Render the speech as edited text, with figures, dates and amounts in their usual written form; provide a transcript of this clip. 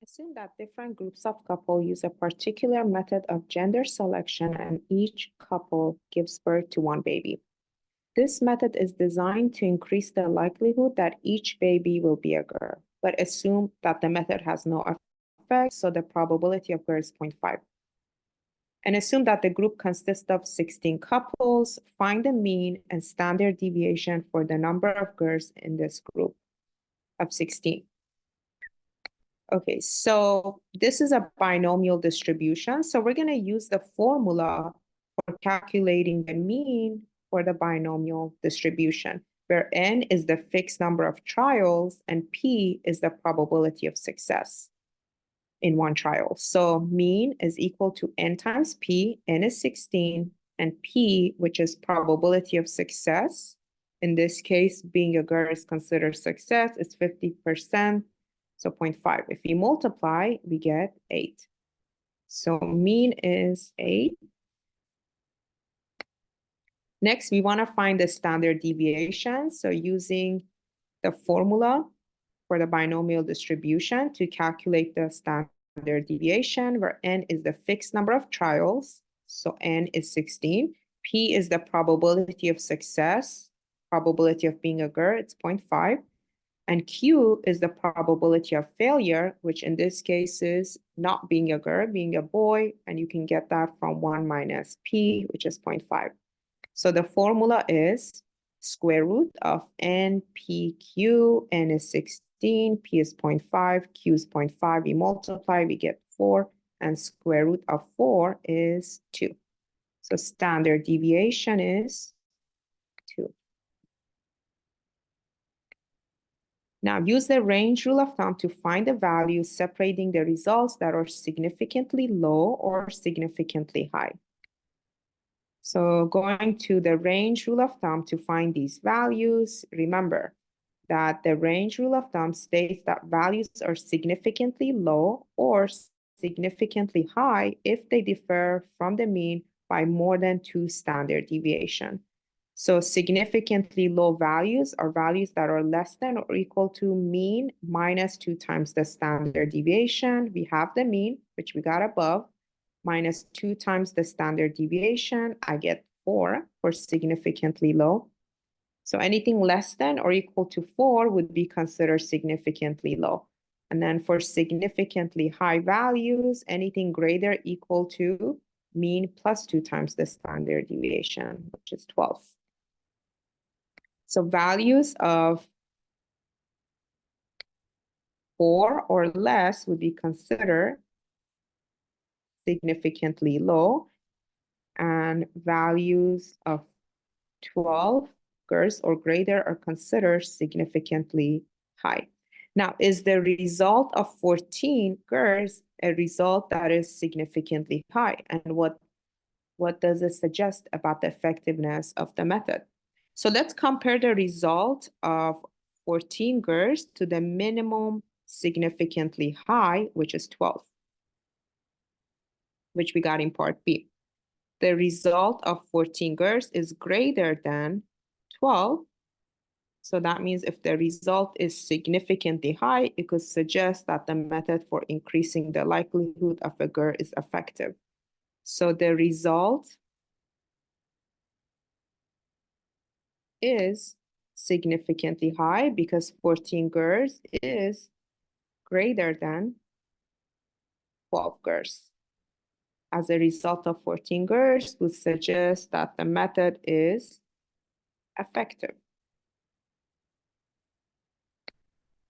Assume that different groups of couple use a particular method of gender selection and each couple gives birth to one baby. This method is designed to increase the likelihood that each baby will be a girl, but assume that the method has no effect, so the probability of girls is 0.5. And assume that the group consists of 16 couples. Find the mean and standard deviation for the number of girls in this group of 16. Okay, so this is a binomial distribution. So we're going to use the formula for calculating the mean for the binomial distribution, where n is the fixed number of trials and p is the probability of success in one trial. So mean is equal to n times p, n is 16, and p, which is probability of success. In this case, being a girl is considered success, it's 50%. So 0.5. If we multiply, we get 8. So mean is 8. Next, we want to find the standard deviation. So using the formula for the binomial distribution to calculate the standard deviation, where n is the fixed number of trials. So n is 16. P is the probability of success, probability of being a girl, it's 0.5. And Q is the probability of failure, which in this case is not being a girl, being a boy. And you can get that from 1 minus P, which is 0.5. So the formula is square root of NPQ. N is 16, P is 0.5, Q is 0.5. We multiply, we get 4. And square root of 4 is 2. So standard deviation is 2. Now use the range rule of thumb to find the values separating the results that are significantly low or significantly high. So going to the range rule of thumb to find these values, remember that the range rule of thumb states that values are significantly low or significantly high if they differ from the mean by more than 2 standard deviations. So significantly low values are values that are less than or equal to mean minus 2 times the standard deviation. We have the mean, which we got above, minus 2 times the standard deviation. I get 4 for significantly low. So anything less than or equal to 4 would be considered significantly low. And then for significantly high values, anything greater equal to mean plus 2 times the standard deviation, which is 12. So values of 4 or less would be considered significantly low, and values of 12 girls or greater are considered significantly high. Now, is the result of 14 girls a result that is significantly high? And what does it suggest about the effectiveness of the method? So let's compare the result of 14 girls to the minimum significantly high, which is 12, which we got in part B. The result of 14 girls is greater than 12. So that means if the result is significantly high, it could suggest that the method for increasing the likelihood of a girl is effective. So the result is significantly high because 14 girls is greater than 12 girls. As a result of 14 girls would suggest that the method is effective.